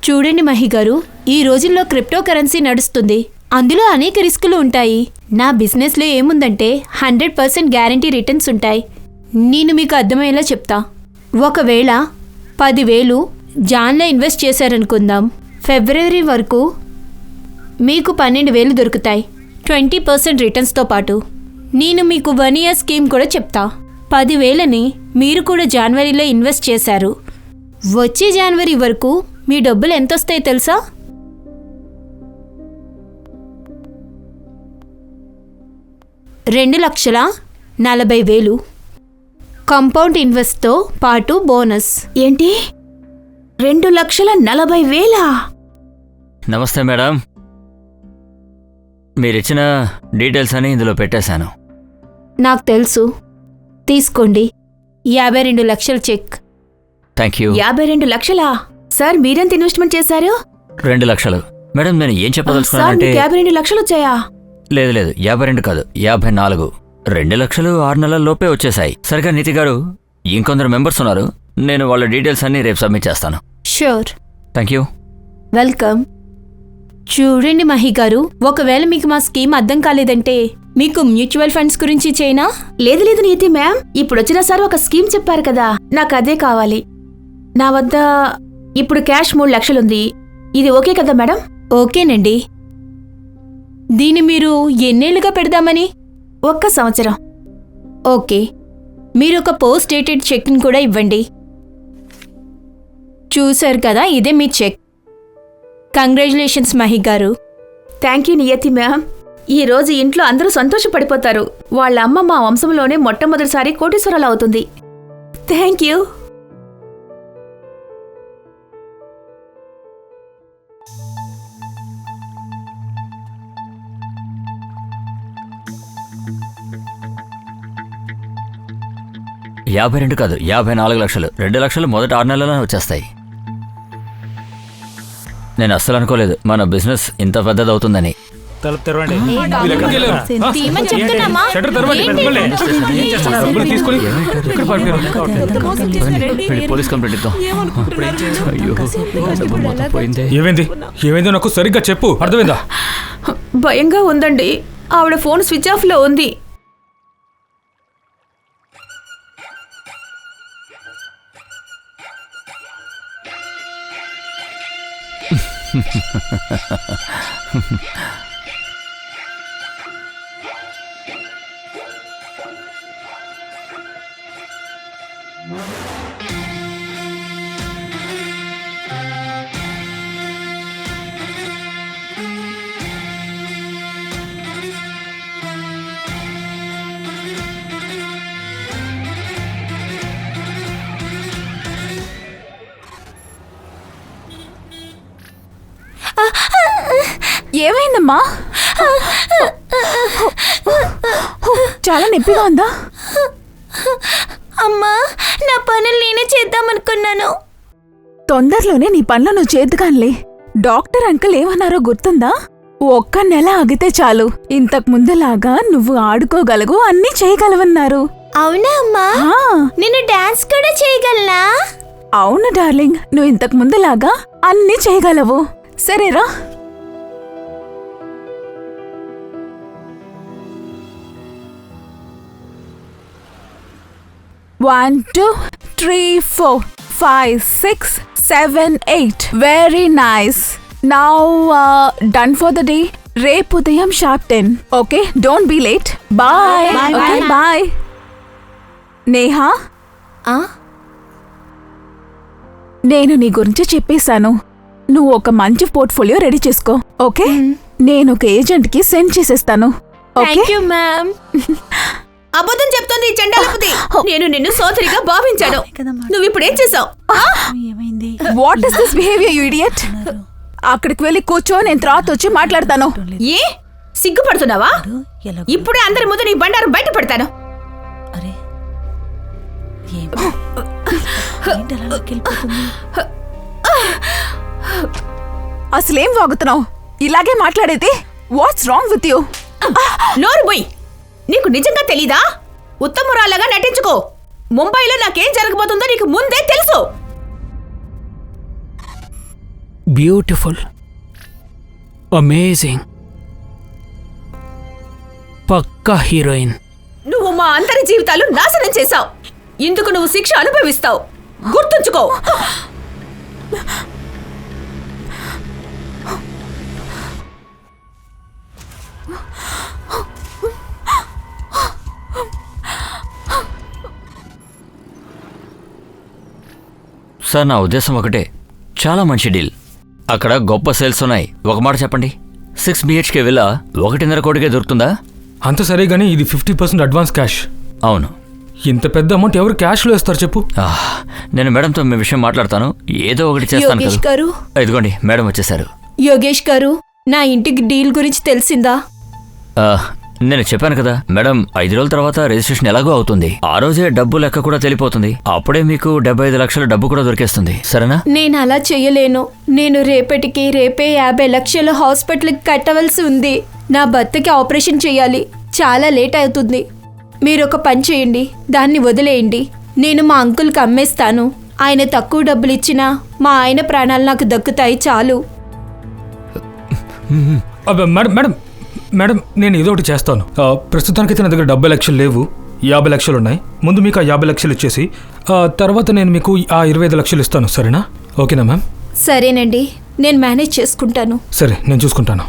చూడండి మహి గారు, ఈ రోజుల్లో క్రిప్టో కరెన్సీ నడుస్తుంది. అందులో అనేక రిస్కులు ఉంటాయి. నా బిజినెస్లో ఏముందంటే 100% గ్యారంటీ రిటర్న్స్ ఉంటాయి. నేను మీకు అర్థమయ్యేలా చెప్తా. ఒకవేళ 10,000 జాన్లో ఇన్వెస్ట్ చేశారనుకుందాం. ఫిబ్రవరి వరకు మీకు 12,000 దొరుకుతాయి, 20% రిటర్న్స్తో పాటు. నేను మీకు 1 year స్కీమ్ కూడా చెప్తా. 10,000ని మీరు కూడా జనవరిలో ఇన్వెస్ట్ చేశారు. వచ్చే జనవరి వరకు మీ డబ్బులు ఎంత వస్తాయో తెలుసా? 2,40,000 కాంపౌండ్ ఇన్వెస్ట్తో పాటు బోనస్. ఏంటి 2,40,000? నమస్తే మేడం, మీరిచ్చిన డీటెయిల్స్ అని ఇందులో పెట్టేశాను. నాకు తెలుసు, తీసుకోండి. 52 లక్షల చెక్. Thank you. 52 లక్షలా? సార్ మీరెంత ఇన్వెస్ట్మెంట్ చేశారు? 2 లక్షలు. మేడం నేను ఏం సార్ చెప్పదలుచుకున్నానంటే, మీకు 52 లక్షలు వచ్చాయా? లేదు 52 కాదు, 54. 2 లక్షలు 6 నెలల లోపే వచ్చేసాయి. సరిగా నీతి గారు, ఇంకొందరు మెంబర్స్ ఉన్నారు, నేను వాళ్ళ డీటెయిల్స్ అన్ని రేపు సబ్మిట్ చేస్తాను. షూర్. Thank you. వెల్కమ్. చూడండి మహి గారు, ఒకవేళ మీకు మా స్కీమ్ అర్థం కాలేదంటే మీకు మ్యూచువల్ ఫండ్స్ గురించి చేయనా? లేదు లేదు నీతి మ్యామ్, ఇప్పుడు వచ్చిన సార్ ఒక స్కీమ్ చెప్పారు కదా, నాకు అదే కావాలి. నా వద్ద ఇప్పుడు క్యాష్ 3 లక్షలుంది. ఇది ఓకే కదా మేడం? ఓకేనండి. దీన్ని మీరు ఎన్నేళ్లుగా పెడదామని? 1 సంవత్సరం. ఓకే, మీరు ఒక పోస్ట్ డేటెడ్ చెక్ని కూడా ఇవ్వండి. చూశారు కదా, ఇదే మీ చెక్. కంగ్రాచులేషన్స్ మహి గారు. Thank you Niyati ma'am. ఈ రోజు ఇంట్లో అందరూ సంతోషపడిపోతారు. వాళ్ళ అమ్మ మా వంశంలోనే మొట్టమొదటిసారి కోటీశ్వరాలు అవుతుంది. Thank you. యాభై 52 కాదు, 54 లక్షలు. 2 లక్షలు మొదటి 6 నెలలోనే వచ్చేస్తాయి. నేను అస్సలు అనుకోలేదు మన బిజినెస్ ఇంత పెద్దదవుతుందని. తలుపు తెరవండి. తీయమని చెప్తున్నామా? షట్టర్ తెరవండి. పోలీస్ కంప్లైంట్ ఇద్దాం. ఏమైంది ఏమైందో నాకు సరిగ్గా చెప్పు, అర్థమైందా? భయంగా ఉందండి. ఆవిడ ఫోన్ స్విచ్ ఆఫ్ లో ఉంది. ఏమైందమ్మా? చాలా నొప్పిగా ఉందా? అమ్మా, నా పనులు నేనే చేద్దామనుకున్నాను. తొందరలోనే నీ పనులు నువ్వు చేద్దుగానిలే. డాక్టర్ అంకుల్ ఏమన్నారో గుర్తుందా? 1 నెల ఆగితే చాలు, ఇంతకు ముందులాగా నువ్వు ఆడుకోగలవు, అన్నీ చేయగలవన్నారు. అవునా అమ్మా? నేను డాన్స్ కూడా చేయగలనా? అవును డార్లింగ్, నువ్వు ఇంతకు ముందులాగా అన్నీ చేయగలవు. సరేరా? One, 2, 3, 4, 5, 6, 7, 8. Very nice. Now done for the day. Repu udayam sharp 10. Okay, don't be late. Bye. Bye. Okay, bye. Neha, నేను నీ గురించి చెప్పేశాను. నువ్వు ఒక మంచి పోర్ట్ఫోలియో రెడీ చేసుకో. ఓకే, నేను ఒక ఏజెంట్కి సెండ్ చేసేస్తాను. Thank you ma'am. అబద్ధం చెప్తోంది ఈ చండాలపుది. నేను నిన్ను సోదరిగా భావించాను. నువ్వు ఇప్పుడు ఏం చేసావు? What is this behaviour you idiot? అక్కడికి వెళ్ళి కూర్చో, నేను తర్వాత వచ్చి మాట్లాడతాను. ఏ సిగ్గుపడుతున్నావా? ఇప్పుడే అందరి ముందు నీ బండారం బయట పెడతాను. అసలేం వాగుతున్నావు? ఇలాగే మాట్లాడేది? What's wrong with you? నోరు బోయ్, నీకు నిజంగా తెలీదా? ఉత్తమురాళ్ళగా నటించుకో. ముంబైలో నాకేం జరగబోతుందో నీకు ముందే తెలుసు. బ్యూటిఫుల్, అమేజింగ్, పక్కా హీరోయిన్. నువ్వు మా అందరి జీవితాలు నాశనం చేశావు. ఇందుకు నువ్వు శిక్ష అనుభవిస్తావు. గుర్తుంచుకో. సార్ నా ఉద్దేశం ఒకటే, చాలా మంచి డీల్. అక్కడ గొప్ప సేల్స్ ఉన్నాయి. ఒక మాట చెప్పండి, 6 BHK విల్లా 1.5 కోటికే దొరుకుతుందా? అంత సరే కానీ ఇది 50% అడ్వాన్స్ క్యాష్. అవును. ఇంత పెద్ద అమౌంట్ ఎవరు క్యాష్లో ఇస్తారు చెప్పు? నేను మేడంతో మీ విషయం మాట్లాడతాను, ఏదో ఒకటి చేస్తాను యోగేష్ కదా. గారు, ఇదిగోండి మేడం వచ్చేసారు. యోగేష్ గారు, నా ఇంటికి డీల్ గురించి తెలిసిందా? నేను చెప్పాను కదా మేడం, 5 రోజుల తర్వాత రిజిస్ట్రేషన్ ఎలాగో అవుతుంది. ఆ రోజే డబ్బు లెక్క కూడా తెలిపోతుంది. అప్పుడే మీకు 75 లక్షల డబ్బు కూడా దొరికేస్తుంది. సరేనా? నేను అలా చెయ్యలేను. నేను రేపే 50 లక్షలు హాస్పిటల్కి కట్టవలసి ఉంది. నా భర్తకి ఆపరేషన్ చేయాలి. చాలా లేట్ అవుతుంది. మీరు ఒక పని చేయండి, దాన్ని వదిలేయండి. నేను మా అంకుల్కి అమ్మేస్తాను. ఆయన తక్కువ డబ్బులు ఇచ్చినా మా ఆయన ప్రాణాలు నాకు దక్కుతాయి చాలు. మేడం మేడం మేడం నేను ఏదో ఒకటి చేస్తాను. ప్రస్తుతానికైతే నా దగ్గర 70 లక్షలు లేవు, 50 లక్షలు ఉన్నాయి. ముందు మీకు ఆ 50 లక్షలు ఇచ్చేసి తర్వాత నేను మీకు ఆ 25 లక్షలు ఇస్తాను. సరేనా? ఓకేనా మ్యామ్? సరేనండి, నేను మేనేజ్ చేసుకుంటాను. సరే, నేను చూసుకుంటాను.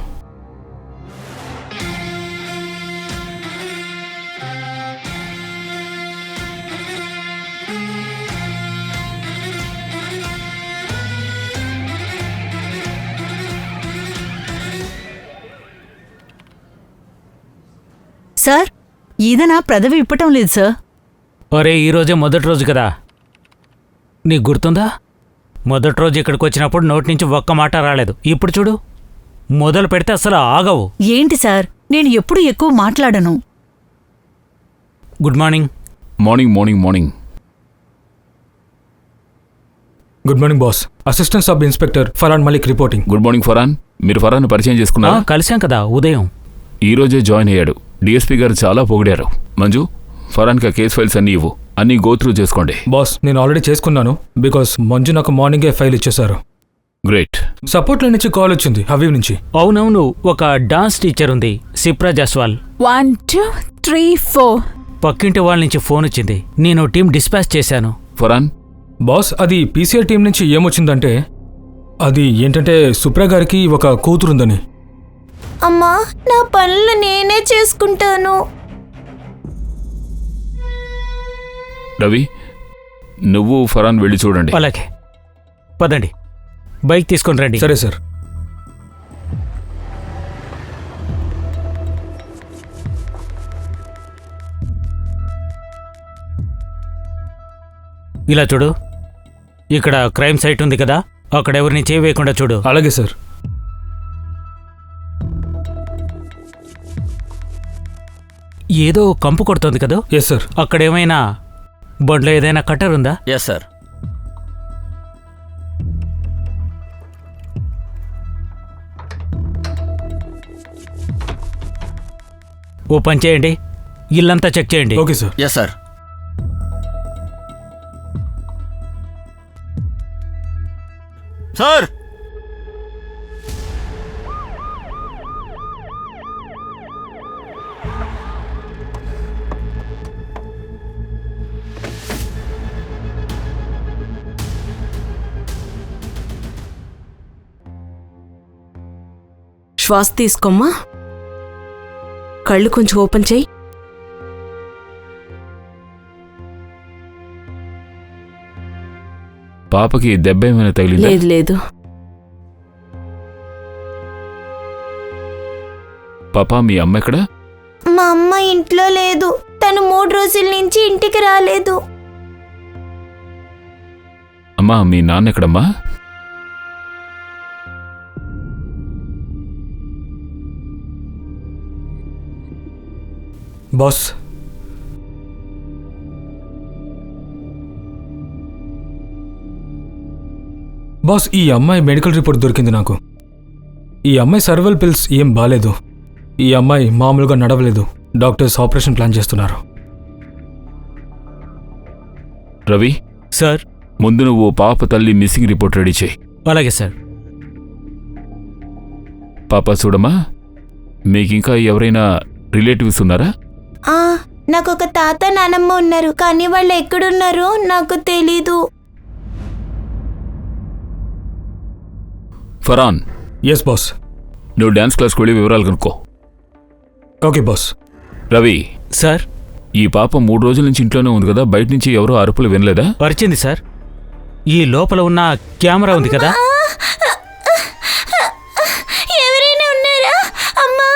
సార్, ఈదన పెదవి ఇప్పటం లేదు సార్. ఒరే, ఈరోజే మొదటి రోజు కదా, నీకు గుర్తుందా? మొదటి రోజు ఇక్కడికి వచ్చినప్పుడు నోటి నుంచి ఒక్క మాట రాలేదు. ఇప్పుడు చూడు, మొదలు పెడితే అసలు ఆగవు. ఏంటి సార్, నేను ఎప్పుడు ఎక్కువ మాట్లాడను. Good morning. Morning morning morning. Good morning boss. Assistant sub inspector Farhan Malik reporting. Good morning Farhan. మీరు ఫరాన్ పరిచయం చేసుకున్నారా? కలిసాం కదా ఉదయం. ఈ రోజే జాయిన్ అయ్యాడు. డిఎస్పీ గారు చాలా పొగిడారు. మంజు, ఫరాన్కి కేస్ ఫైల్స్ అన్నీ ఇవ్వు. అన్నీ గో త్రూ చేసుకోండి. బాస్, నేను ఆల్రెడీ చేసుకున్నాను. బికాస్ మంజు నాకు మార్నింగే ఫైల్ ఇచ్చేశారు. గ్రేట్. సపోర్ట్ నుంచి కాల్ వచ్చింది హబీబ్ నుంచి. అవునవును, ఒక డాన్స్ టీచర్ ఉంది, సిప్రా జస్వాల్. 1 2 3 4. పక్కింటి వాళ్ళ నుంచి ఫోన్ వచ్చింది. నేను టీం డిస్పాచ్ చేశాను. ఫరాన్. బాస్, అది పీసీఆర్ టీం నుంచి ఏమొచ్చిందంటే, అది ఏంటంటే సుప్రా గారికి ఒక కూతురుందని. అమ్మా, నా పనులు నేనే చేసుకుంటాను. రవి, నువ్వు ఫరాన్ వెళ్ళి చూడండి. అలాగే, పదండి, బైక్ తీసుకొని రండి. సరే సార్. ఇలా చూడు, ఇక్కడ క్రైమ్ సైట్ ఉంది కదా, అక్కడ ఎవరిని చేయి వేయకుండా చూడు. అలాగే సార్. ఏదో కంపు కొడుతోంది కదా. Yes sir. అక్కడ ఏమైనా బండ్లో ఏదైనా కట్టర్ ఉందా? Yes sir. ఓ పని చేయండి, ఇల్లంతా చెక్ చేయండి. Okay sir. Yes sir. Sir, శ్వాస తీసుకోమ్మా. కళ్ళు కొంచెం ఓపెన్ చేయి. పాపకి దెబ్బ ఏమైనా తగిలిందా? లేదు లేదు. పాపా, మీ అమ్మ ఎక్కడ? మా అమ్మ ఇంట్లో లేదు. తను 3 రోజుల నుంచి ఇంటికి రాలేదు. అమ్మా, మీ నాన్న ఎక్కడమ్మా? బాస్, బాస్, ఈ అమ్మాయి మెడికల్ రిపోర్ట్ దొరికింది నాకు. ఈ అమ్మాయి సర్వల్ పిల్స్ ఏం బాలేదు. ఈ అమ్మాయి మామూలుగా నడవలేదు. డాక్టర్స్ ఆపరేషన్ ప్లాన్ చేస్తున్నారు. రవి సార్. ముందు నువ్వు పాప తల్లి మిస్సింగ్ రిపోర్ట్ రెడీ చేయి. అలాగే సార్. పాప చూడమ్మా, మీకింకా ఎవరైనా రిలేటివ్స్ ఉన్నారా? నాకు ఒక తాత నానమ్మ ఉన్నారు, కానీ వాళ్ళు ఎక్కడున్నారో నాకు తెలీదు. Farhan, yes boss. నువ్వు డ్యాన్స్ క్లాస్కి వెళ్ళి వివరాలు కనుక్కో. Okay boss. రవి సార్, ఈ పాప 3 రోజుల నుంచి ఇంట్లోనే ఉంది కదా, బయట నుంచి ఎవరో అరుపులు వినలేదా? పరిచింది సార్. ఈ లోపల ఉన్న కెమెరా ఉంది కదా. ఎవరైనా ఉన్నారా అమ్మా?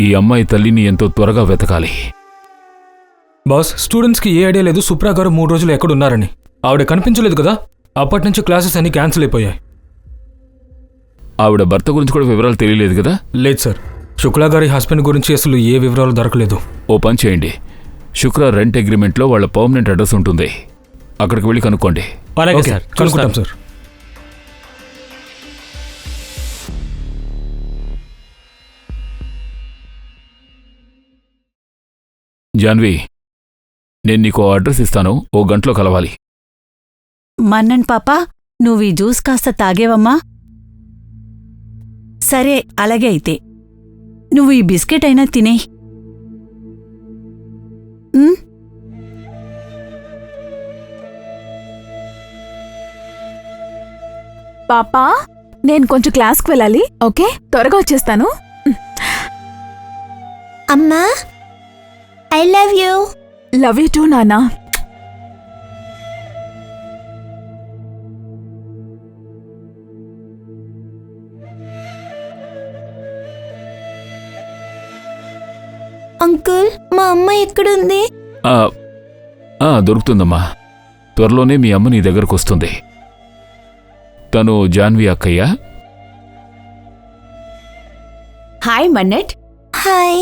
ఈ అమ్మాయి తల్లిని ఎంతో త్వరగా వెతకాలి. బాస్, స్టూడెంట్స్కి ఏ ఐడియా లేదు సుప్రా గారు 3 రోజులు ఎక్కడున్నారని. ఆవిడ కనిపించలేదు కదా, అప్పటి నుంచి క్లాసెస్ అన్ని క్యాన్సిల్ అయిపోయాయి. ఆవిడ భర్త గురించి కూడా వివరాలు తెలియలేదు కదా? లేదు సార్, శుక్లా గారి హస్బెండ్ గురించి అసలు ఏ వివరాలు దొరకలేదు. ఓ పని చేయండి, శుక్ర రెంట్ అగ్రిమెంట్లో వాళ్ళ పర్మనెంట్ అడ్రస్ ఉంటుంది, అక్కడికి వెళ్ళి కనుక్కోండి. అలాగే ఓకే, సార్, కనుక్కుంటాం సార్. జాన్వి, నేను నీకు అడ్రస్ ఇస్తాను, ఓ గంటలో కలవాలి. మన్నన్ పాపా, నువ్వు ఈ జ్యూస్ కాస్త తాగేవమ్మా? సరే, అలాగే అయితే నువ్వు ఈ బిస్కెట్ అయినా తినే. పాపా, నేను కొంచెం క్లాస్కి వెళ్ళాలి. ఓకే, త్వరగా వచ్చేస్తాను. అమ్మా, I love you. Love you two నానా. అంకుల్, మా అమ్మ ఎక్కడుంది? దొరుకుతుందమ్మా, త్వరలోనే మీ అమ్మ నీ దగ్గరకు వస్తుంది. తను జాన్వి అక్కయ్య. హాయ్ మన్నెట్. హాయ్.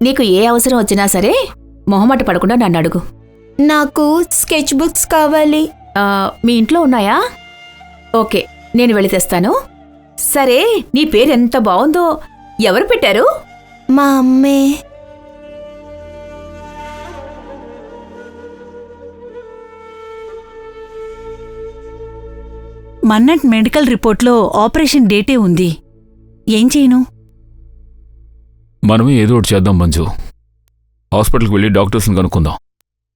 నీకు ఏ అవసరం వచ్చినా సరే మొహమాట పడకుండా నన్ను అడుగు. నాకు స్కెచ్ బుక్స్ కావాలి. మీ ఇంట్లో ఉన్నాయా? ఓకే, నేను వెళ్ళి తెస్తాను. సరే, నీ పేరు ఎంత బాగుందో. ఎవరు పెట్టారు? మా అమ్మే. మన్నట్ మెడికల్ రిపోర్ట్లో ఆపరేషన్ డేటే ఉంది. ఏం చేయను? మనమే ఏదో ఒకటి చేద్దాం మంజు. హాస్పిటల్కి వెళ్ళి డాక్టర్స్ని కనుక్కుందాం.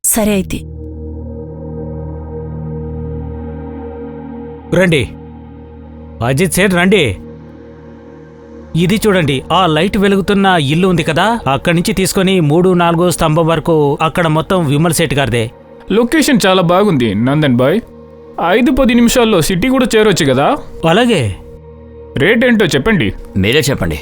సరే అయితే. రండి అజిత్ సేట్, రండి. ఇది చూడండి, ఆ లైట్ వెలుగుతున్న ఇల్లు ఉంది కదా, అక్కడి నుంచి తీసుకొని 3-4 స్తంభం వరకు అక్కడ మొత్తం విమల్ సేట్ గారిదే. లొకేషన్ చాలా బాగుంది నందన్ బాయ్. 5-10 నిమిషాల్లో సిటీ కూడా చేరొచ్చు కదా. అలాగే. రేట్ ఏంటో చెప్పండి. మీరే చెప్పండి.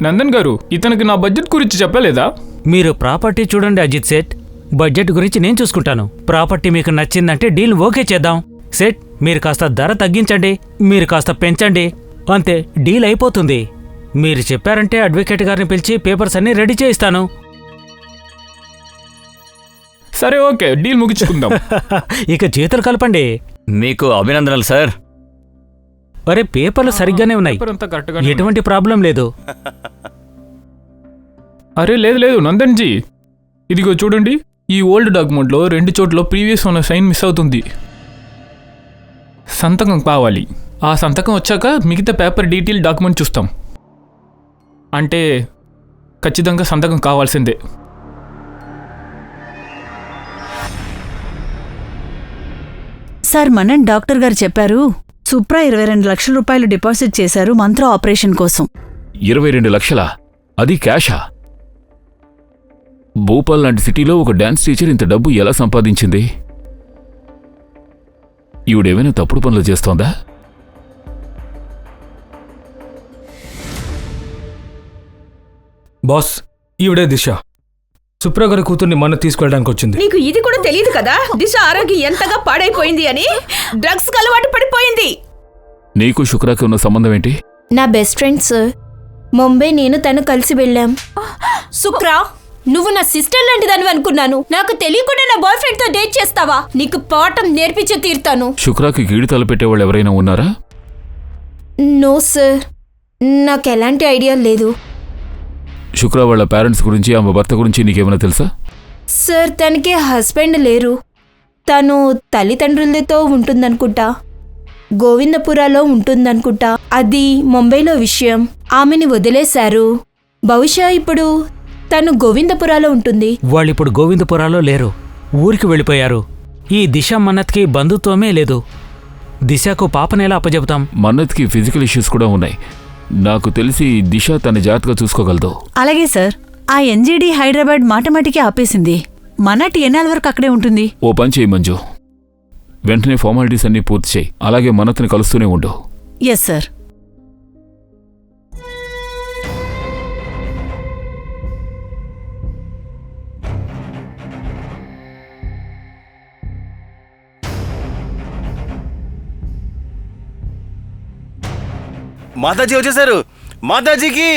నందన్ గారు, ఇతనికి నా బడ్జెట్ గురించి చెప్పలేదా? మీరు ప్రాపర్టీ చూడండి అజిత్ సేట్, బడ్జెట్ గురించి నేను చూసుకుంటాను. ప్రాపర్టీ మీకు నచ్చిందంటే డీల్ ఓకే చేద్దాం. సేట్, మీరు కాస్త ధర తగ్గించండి, మీరు కాస్త పెంచండి, అంతే, డీల్ అయిపోతుంది. మీరు చెప్పారంటే అడ్వకేట్ గారిని పిలిచి పేపర్స్ అన్ని రెడీ చేయిస్తాను. సరే, ఓకే, డీల్ ముగించుకుందాం. ఇక చేతులు కలపండి. మీకు అభినందనలు సార్. అరే, పేపర్లు సరిగ్గానే ఉన్నాయి, ఎటువంటి ప్రాబ్లం లేదు. అరే లేదు నందన్ జీ, ఇదిగో చూడండి, ఈ ఓల్డ్ డాక్యుమెంట్లో 2 చోట్ల ప్రీవియస్ ఉన్న సైన్ మిస్ అవుతుంది. సంతకం కావాలి. ఆ సంతకం వచ్చాక మిగతా పేపర్ డీటెయిల్ డాక్యుమెంట్ చూస్తాం. అంటే ఖచ్చితంగా సంతకం కావాల్సిందే. సార్, మన్నన్ డాక్టర్ గారు చెప్పారు, సుప్రా 22 లక్షల రూపాయలు డిపాజిట్ చేశారు మంత్ర ఆపరేషన్ కోసం. 22 లక్షలా? అది క్యాషా? భూపాల్ లాంటి సిటీలో ఒక డాన్స్ టీచర్ ఇంత డబ్బు ఎలా సంపాదించింది? ఈవిడేమైనా తప్పుడు పనులు చేస్తోందా? బాస్, ఈవిడే దిశ. సుప్రా గారి కూతుర్ని మొన్న తీసుకెళ్ళడానికి వచ్చింది. నీకు ఇది కూడా తెలియదు కదా, దిశ ఆరోగ్యం ఎంతగా పాడైపోయింది అని. డ్రగ్స్ అలవాటు పడిపోయింది. నీకు శుక్రాకి ఉన్న సంబంధం ఏంటి? నా బెస్ట్ ఫ్రెండ్ సార్. ముంబై నేను తను కలిసి వెళ్ళాం. శుక్రా, నువ్వు నా సిస్టర్ లాంటిదాన్ని అనుకున్నాను. నాకు తెలియకుండా నా బాయ్ ఫ్రెండ్ తో డేట్ చేస్తావా? నీకు పాఠం నేర్పించే తీరుతాను. శుక్రాకి గీడి తలపెట్టేవాళ్ళు ఎవరైనా ఉన్నారా? నో సార్, నాకు ఎలాంటి ఐడియా లేదు. శుక్రా వాళ్ళ పేరెంట్స్ గురించి, ఆమె భర్త గురించి నీకేమైనా తెలుసా? సార్, తనకి హస్బెండ్ లేరు. తను తల్లిదండ్రులతో ఉంటుందనుకుంటా. గోవిందపురాలో ఉంటుందనుకుంటా. అది ముంబైలో విషయం. ఆమెని వదిలేశారు. బహుశా ఇప్పుడు తను గోవిందపురాలో ఉంటుంది. వాళ్ళిప్పుడు గోవిందపురాలో లేరు, ఊరికి వెళ్ళిపోయారు. ఈ దిశ మన్నత్కి బంధుత్వమే లేదు. దిశకు పాపనేలా అప్పచెబుతాం? మన్నత్కి ఫిజికల్ ఇష్యూస్ కూడా ఉన్నాయి. నాకు తెలిసి దిశ తన జాగ్రత్తగా చూసుకోగలదు. అలాగే సార్. ఆ ఎన్జీడీ హైదరాబాద్ మాటమాటికి ఆపేసింది. మన్నట్ ఎన్నాళ్ళ వరకు అక్కడే ఉంటుంది? ఓ పని చేయి మంజు, వెంటనే ఫార్మాలిటీస్ అన్నీ పూర్తి చేయి. అలాగే మన్నత్ని కలుస్తూనే ఉండు. Yes sir. మాతాజీ వచ్చేసారు. మాతాజీకి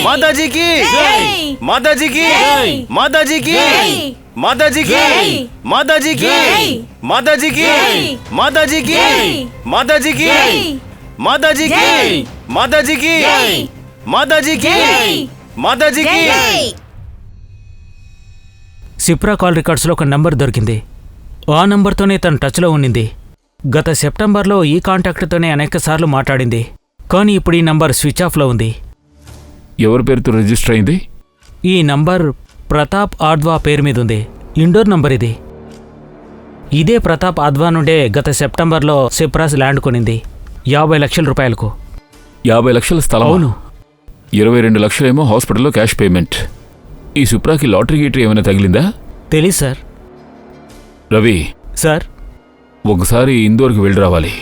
మాతాజీకి మాతాజీకి మాతాజీకి మాతాజీకి మాతాజీకి మాతాజీకి మాతాజీకి మాతాజీకి మాతాజీకి మాతాజీకి మాతాజీకి మాతాజీకి. సిప్రా కాల్ రికార్డ్స్లో ఒక నంబర్ దొరికింది. ఆ నంబర్తోనే తను టచ్లో ఉండింది. గత సెప్టెంబర్లో ఈ కాంటాక్ట్తోనే అనేకసార్లు మాట్లాడింది. కానీ ఇప్పుడు ఈ నంబర్ స్విచ్ ఆఫ్లో ఉంది. ఎవరి పేరుతో రిజిస్టర్ అయింది? ఈ నంబర్ ప్రతాప్ ఆడ్వా పేరు మీద ఉంది. ఇండోర్ నంబర్ ఇది. ఇదే ప్రతాప్ ఆడ్వా నుండే గత సెప్టెంబర్లో సిప్రాస్ ల్యాండ్ కొనింది 50 లక్షల రూపాయలకు. 50 లక్షల స్థలం? అవును. 22 లక్షలేమో హాస్పిటల్లో క్యాష్ పేమెంట్. ఈ సుప్రాకి లాటరీ గీటరీ ఏమైనా తగిలిందా? తెలీదు సార్. రవి సార్, ఒకసారి ఇందోర్కి వెళ్ళి రావాలి.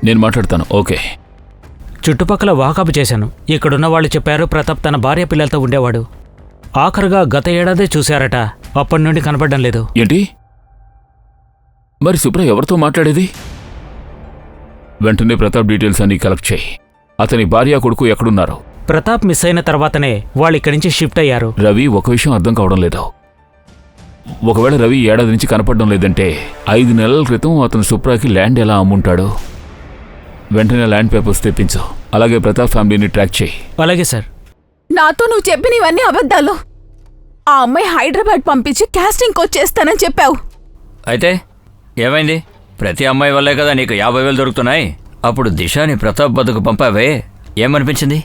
నేను మాట్లాడతాను. ఓకే. చుట్టుపక్కల వాకప్ చేశాను. ఇక్కడున్న వాళ్ళు చెప్పారు ప్రతాప్ తన భార్య పిల్లలతో ఉండేవాడు. ఆఖరుగా గత ఏడాదే చూశారట. అప్పటి నుండి కనపడడం లేదు. ఏంటి? మరి సుప్ర ఎవరితో మాట్లాడేది? వెంటనే ప్రతాప్ డీటెయిల్స్ అన్ని కలెక్ట్ చేయి. అతని భార్య కొడుకు ఎక్కడున్నారు? ప్రతాప్ మిస్ అయిన తర్వాతనే వాళ్ళు ఇక్కడి నుంచి షిఫ్ట్ అయ్యారు. రవి, ఒక విషయం అర్థం కావడం లేదు. ఒకవేళ రవి ఏడాది నుంచి కనపడడం లేదంటే 5 నెలల క్రితం అతను సుప్రాకి ల్యాండ్ ఎలా అమ్ముంటాడు? వెంటనే ల్యాండ్ పేపర్స్ తెప్పించు. అలాగే ప్రతాప్ ఫ్యామిలీని ట్రాక్ చేయి. అలాగే సార్. నాతో నువ్వు చెప్పినవన్నీ అబద్ధాలు. ఆ అమ్మాయి హైదరాబాద్ పంపించి క్యాస్టింగ్ కోచ్ చేస్తానని చెప్పావు. అయితే ఏమైంది? ప్రతి అమ్మాయి వల్లే కదా నీకు 50,000 దొరుకుతున్నాయి. అప్పుడు దిశాని ప్రతాప్ వద్దకు పంపావే, ఏమనిపించింది?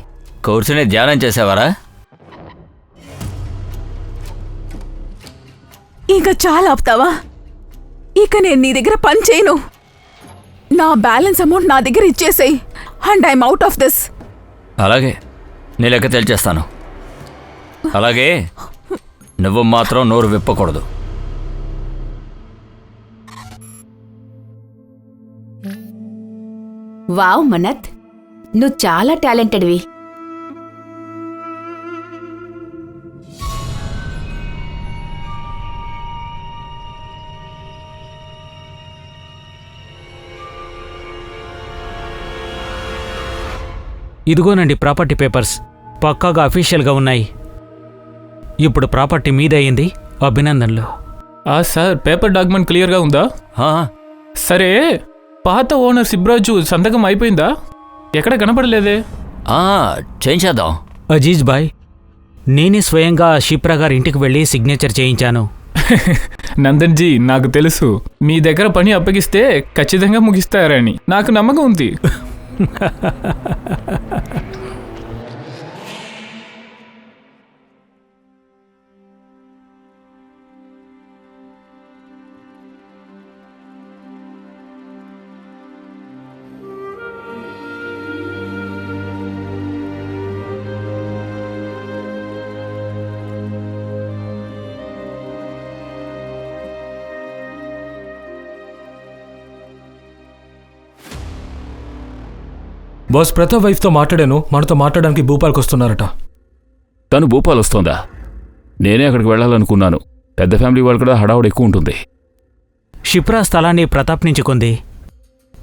కూర్చుని ధ్యానం చేసావారా? ఇంకా చాలా ఆపుతావా? ఇక నేను నీ దగ్గర పని చేయను. నా బ్యాలెన్స్ అమౌంట్ నా దగ్గర ఇచ్చేసేయి and I'm out of this. అలాగే, నీ లెక్క తేల్చేస్తాను. అలాగే నువ్వు మాత్రం నోరు విప్పకూడదు. వావ్ మనత్, నువ్వు చాలా టాలెంటెడ్వి. ఇదిగోనండి ప్రాపర్టీ పేపర్స్. పక్కాగా అఫీషియల్గా ఉన్నాయి. ఇప్పుడు ప్రాపర్టీ మీదయ్యింది. అభినందనలు. సార్, పేపర్ డాక్యుమెంట్ క్లియర్గా ఉందా? సరే, పాత ఓనర్ శిబ్రాజు సంతకం అయిపోయిందా? ఎక్కడ కనపడలేదే. చేయించేద్దాం. అజీజ్ బాయ్, నేనే స్వయంగా షిప్రా గారి ఇంటికి వెళ్ళి సిగ్నేచర్ చేయించాను. నందన్జీ, నాకు తెలుసు మీ దగ్గర పని అప్పగిస్తే ఖచ్చితంగా ముగిస్తారని నాకు నమ్మకం ఉంది. బాస్, ప్రతాప్ వైఫ్తో మాట్లాడాను. మనతో మాట్లాడడానికి భూపాల్కి వస్తున్నారట. తను భూపాల్ వస్తోందా? నేనే అక్కడికి వెళ్ళాలనుకున్నాను. పెద్ద ఫ్యామిలీ వాళ్ళు కూడా హడావుడు ఎక్కువ ఉంటుంది. షిప్రా స్థలాన్ని ప్రతాప్ నుంచి కొంది.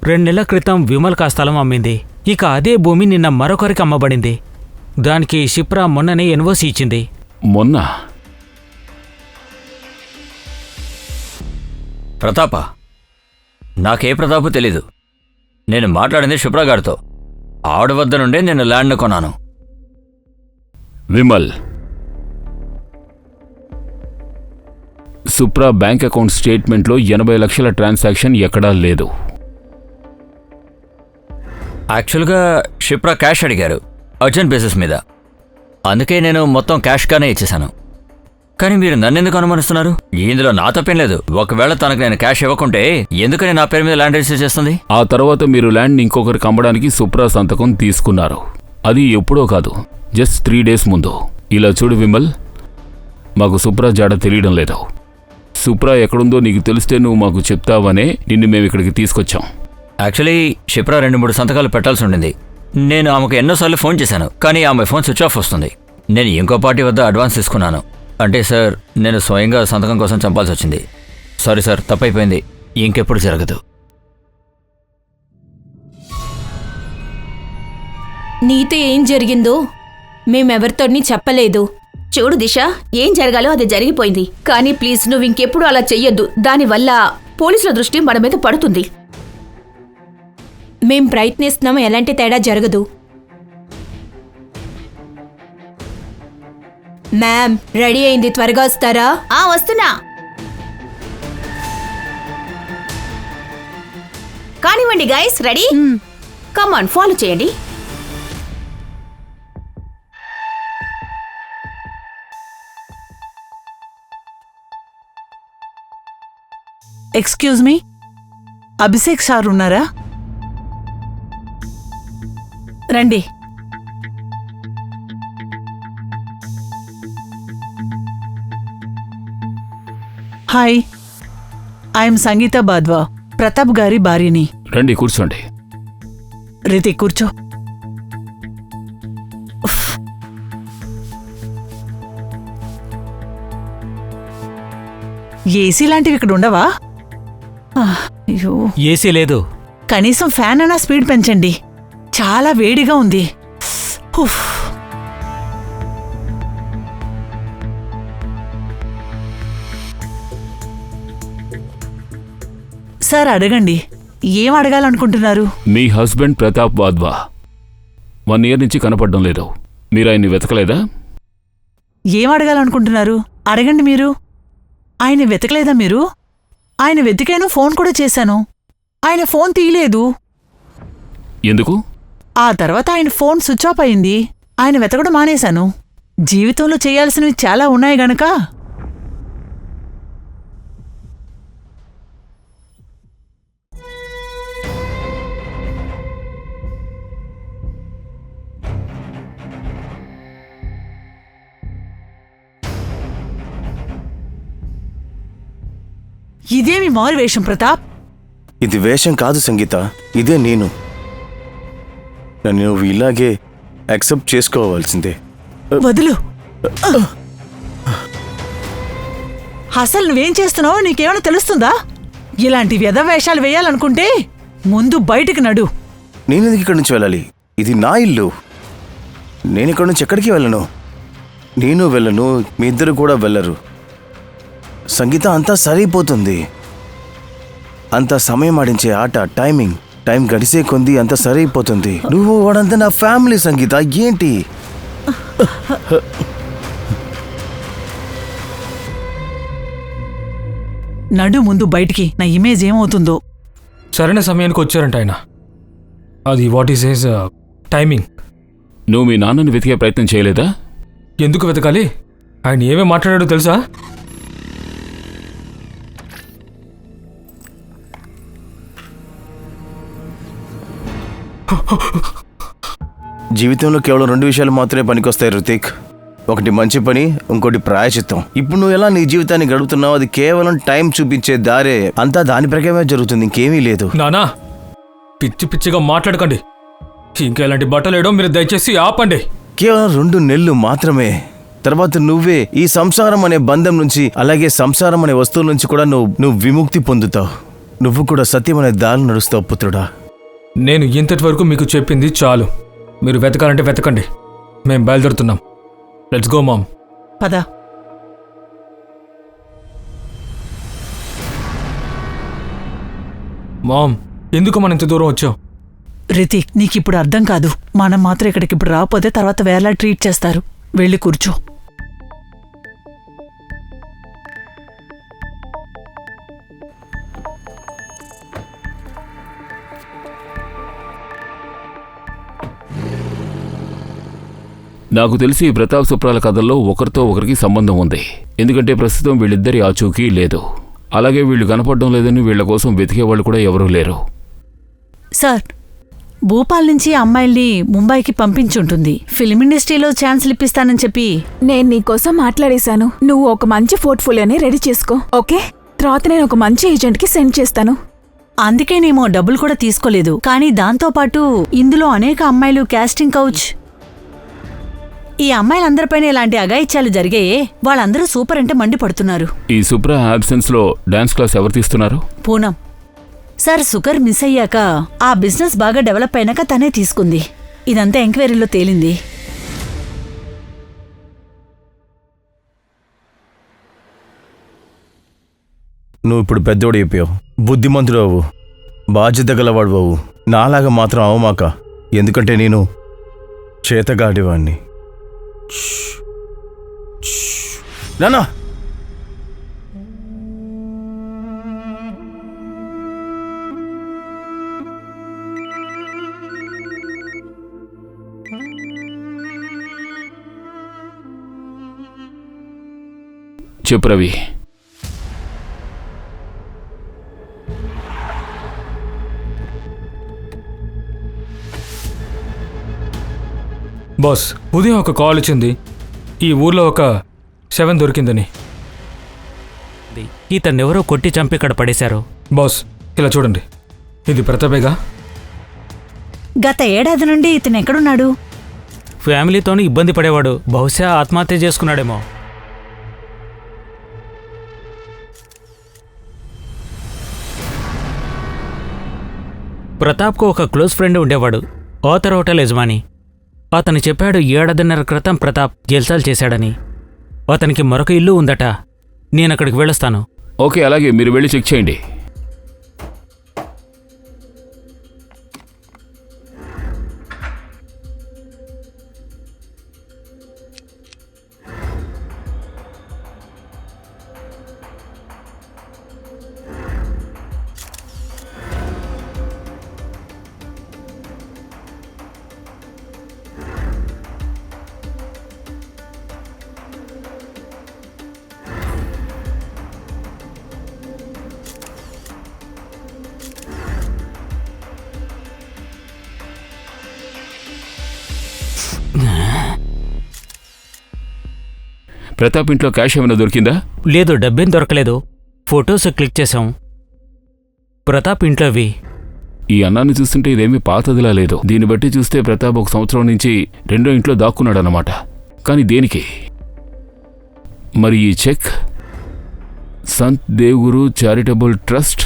2 నెలల క్రితం విమల్కి ఆ స్థలం అమ్మింది. ఇక అదే భూమి నిన్న మరొకరికి అమ్మబడింది. దానికి షిప్రా మొన్ననే ఎన్ఓసి ఇచ్చింది. మొన్న? ప్రతాపా? నాకే ప్రతాపు తెలీదు. నేను మాట్లాడింది శుభ్ర గారితో. ఆవిడ వద్ద నుండే నేను ల్యాండ్ను కొన్నాను. విమల్, సుప్రా బ్యాంక్ అకౌంట్ స్టేట్మెంట్లో 80 లక్షల ట్రాన్సాక్షన్ ఎక్కడా లేదు. యాక్చువల్గా శుభ్ర క్యాష్ అడిగారు అర్జెంట్ బేసిస్ మీద. అందుకే నేను మొత్తం క్యాష్గానే ఇచ్చేశాను. కానీ మీరు నన్నెందుకు అనుమానిస్తున్నారు? ఇందులో నా తప్పేం లేదు. ఒకవేళ తనకు నేను క్యాష్ ఇవ్వకుంటే ఎందుకని నా పేరు మీద ల్యాండ్ రిజిస్టర్ చేస్తుంది? ఆ తర్వాత మీరు ల్యాండ్ ఇంకొకరికి అమ్మడానికి సుప్రా సంతకం తీసుకున్నారు. అది ఎప్పుడో కాదు, జస్ట్ 3 డేస్ ముందు. ఇలా చూడు విమల్, మాకు సుప్రా జాడ తెలియడం లేదు. సుప్రా ఎక్కడుందో నీకు తెలిస్తే నువ్వు మాకు చెప్తావనే నిన్ను మేము ఇక్కడికి తీసుకొచ్చాం. యాక్చువల్లీ శుభ్ర 2-3 సంతకాలు పెట్టాల్సి ఉండింది. నేను ఆమెకు ఎన్నోసార్లు ఫోన్ చేశాను, కానీ ఆమె ఫోన్ స్విచ్ ఆఫ్ వస్తుంది. నేను ఇంకో పార్టీ వద్ద అడ్వాన్స్ తీసుకున్నాను. అంటే సార్, నేను స్వయంగా సంతకం కోసం చంపాల్సి వచ్చింది. సారీ సార్, తప్పైపోయింది. ఇంకెప్పుడు జరగదు. నీతో ఏం జరిగిందో మేమెవరితోని చెప్పలేదు. చూడు దిశ, ఏం జరగాలో అది జరిగిపోయింది. కానీ ప్లీజ్ నువ్వు ఇంకెప్పుడు అలా చెయ్యొద్దు. దానివల్ల పోలీసుల దృష్టి మన మీద పడుతుంది. మేం ప్రయత్నిస్తున్నాము, ఎలాంటి తేడా జరగదు. మ్యామ్, రెడీ అయింది, త్వరగా వస్తారా? వస్తున్నా. కానివ్వండి గైస్, రెడీ? కమాన్, ఫాలో చేయండి. ఎక్స్క్యూజ్ మీ, అభిషేక్ సార్ ఉన్నారా? రండి. హాయ్, ఐఎమ్ సంగీత బాద్వా, ప్రతాప్ గారి భార్యని. రండి, కూర్చోండి. రితి, కూర్చో. ఏసీ లాంటివి ఇక్కడ ఉండవా? అయ్యో, ఏసీ లేదు. కనీసం ఫ్యాన్ అన్నా స్పీడ్ పెంచండి, చాలా వేడిగా ఉంది. ఉఫ్. సార్, అడగండి. ఏం అడగాలనుకుంటున్నారు? మీ హస్బెండ్ ప్రతాప్ వాద్వా 1 ఇయర్ నుంచి కనపడడం లేదు. మీరు ఆయన్ని వెతకలేదా? ఏం అడగాలనుకుంటున్నారు? అడగండి మీరు. ఆయన వెతకలేదా మీరు? ఆయన వెతికాను, ఫోన్ కూడా చేశాను. ఆయన ఫోన్ తీయలేదు. ఎందుకు? ఆ తర్వాత ఆయన ఫోన్ స్విచ్ ఆఫ్ అయింది. ఆయన వెతకడం మానేశాను. జీవితంలో చేయాల్సినవి చాలా ఉన్నాయి గనక. ఇదేమి మారు వేషం ప్రతాప్? ఇది వేషం కాదు సంగీత, ఇదే నేను. నన్ను నువ్వు ఇలాగే యాక్సెప్ట్ చేసుకోవాల్సిందే. వదులు. అసలు నువ్వేం చేస్తున్నావో నీకేమైనా తెలుస్తుందా? ఇలాంటి వ్యధవేషాలు వేయాలనుకుంటే ముందు బయటికి నడు. నేను ఇక్కడి నుంచి వెళ్ళాలి? ఇది నా ఇల్లు. నేను ఇక్కడి నుంచి ఎక్కడికి వెళ్ళను. నేను వెళ్ళను, మీ ఇద్దరు కూడా వెళ్ళరు. సంగీత, అంతా సరైపోతుంది. అంత సమయం ఆడించే ఆట, టైం గడిసే కొంది అంత సరైపోతుంది. నువ్వు వాడంతా నా ఫ్యామిలీ సంగీత, ఏంటి? నడు ముందు బయటికి, నా ఇమేజ్ ఏమవుతుందో. సరైన సమయానికి వచ్చారంట ఆయన. అది వాట్ ఈస్ హిస్ టైమింగ్. నువ్వు మీ నాన్నని వెతికే ప్రయత్నం చేయలేదా? ఎందుకు వెతకాలి? ఆయన ఏమేమి మాట్లాడాడో తెలుసా? జీవితంలో కేవలం 2 విషయాలు మాత్రమే పనికొస్తాయి రుతిక్. ఒకటి మంచి పని, ఇంకోటి ప్రాయచిత్తం. ఇప్పుడు నువ్వు ఎలా నీ జీవితాన్ని గడుపుతున్నావు, అది కేవలం టైం చూపించే దారే. అంతా దాని ప్రకారమే జరుగుతుంది, ఇంకేమీ లేదు. నానా, పిచ్చి పిచ్చిగా మాట్లాడకండి. ఇంకా ఎలాంటి బట్టలు వేయడం మీరు దయచేసి ఆపండి. కేవలం 2 నెలలు మాత్రమే. తర్వాత నువ్వే ఈ సంసారం అనే బంధం నుంచి, అలాగే సంసారం అనే వస్తువుల నుంచి కూడా నువ్వు విముక్తి పొందుతావు. నువ్వు కూడా సత్యం అనే దారి నడుస్తావు పుత్రుడా. నేను ఇంతటి వరకు మీకు చెప్పింది చాలు. మీరు వెతకాలంటే వెతకండి. మేం బయలుదేరుతున్నాం. Let's go mom. పద. మామ్, ఎందుకు మనం ఇంత దూరం వచ్చాం? రితిక్, నీకిప్పుడు అర్థం కాదు. మనం మాత్రం ఇక్కడికిప్పుడు రాకపోతే తర్వాత వేరేలా ట్రీట్ చేస్తారు. వెళ్ళి కూర్చో. నాకు తెలిసి ప్రతాప్ సుప్రాల కథల్లో ఒకరితో ఒకరికి సంబంధం ఉంది. ఎందుకంటే ప్రస్తుతం వీళ్ళిద్దరి ఆచూకీ లేదు. అలాగే వీళ్ళు కనపడడం లేదని వీళ్ల కోసం వెతికేవాళ్ళు కూడా ఎవరూ లేరు. సార్, భూపాల్ నుంచి అమ్మాయిల్ని ముంబైకి పంపించుంటుంది. ఫిల్మ్ ఇండస్ట్రీలో ఛాన్స్లు ఇప్పిస్తానని చెప్పి. నేను నీకోసం మాట్లాడేశాను. నువ్వు ఒక మంచి పోర్ట్ఫోలియోని రెడీ చేసుకో, ఓకే? తర్వాత నేను ఒక మంచి ఏజెంట్కి సెండ్ చేస్తాను. అందుకేనేమో డబ్బులు కూడా తీసుకోలేదు. కానీ దాంతోపాటు ఇందులో అనేక అమ్మాయిలు కాస్టింగ్ కౌచ్. ఈ అమ్మాయిలందరిపైన ఇలాంటి అఘాయిత్యాలు జరిగాయే, వాళ్ళందరూ సూపర్ అంటే మండిపడుతున్నారు. ఈ సుప్రా అబ్సెన్స్ లో డాన్స్ క్లాస్ ఎవరు తీస్తున్నారు? పూనం. సార్, సుకర్ మిస్ అయ్యాక ఆ బిజినెస్ బాగా డెవలప్ అయినాక తనే తీసుకుంది. ఇదంతా ఎంక్వైరీలో తేలింది. నువ్వు ఇప్పుడు పెద్దోడు అయిపోయావు, బుద్ధిమంతుడు అవ్వు, బాధ్యత గలవాడు అవ్వు. నాలాగా మాత్రం అవమాక, ఎందుకంటే నేను చేతగాడివాణ్ణి. నానా, చెప్పు రవి. బాస్, ఉదయం ఒక కాల్ వచ్చింది, ఈ ఊర్లో ఒక 7 దొరికిందని. ఇతన్నెవరో కొట్టి చంపి ఇక్కడ పడేశారు. బాస్, ఇలా చూడండి, ఇది ప్రతాపేగా. గత ఏడాది నుండి ఇతను ఎక్కడున్నాడు? ఫ్యామిలీతోనూ ఇబ్బంది పడేవాడు. బహుశా ఆత్మహత్య చేసుకున్నాడేమో. ప్రతాప్కు ఒక క్లోజ్ ఫ్రెండ్ ఉండేవాడు, ఆథర్ హోటల్ యజమాని. అతను చెప్పాడు 7.5 క్రితం ప్రతాప్ జల్సాలు చేశాడని. అతనికి మరొక ఇల్లు ఉందట. నేనక్కడికి వెళ్ళొస్తాను. ఓకే, అలాగే మీరు వెళ్ళి చెక్ చేయండి. ప్రతాప్ ఇంట్లో క్యాష్ ఏమైనా దొరికిందా? లేదు, డబ్బేం దొరకలేదు. ఫొటోస్ క్లిక్ చేశాం. ప్రతాప్ ఇంట్లోవి. ఈ అన్నాన్ని చూస్తుంటే ఇదేమీ పాతదిలా లేదు. దీన్ని బట్టి చూస్తే ప్రతాప్ 1 సంవత్సరం నుంచి రెండో ఇంట్లో దాక్కున్నాడన్నమాట. కానీ దేనికి? మరి ఈ check Sant Devguru charitable trust.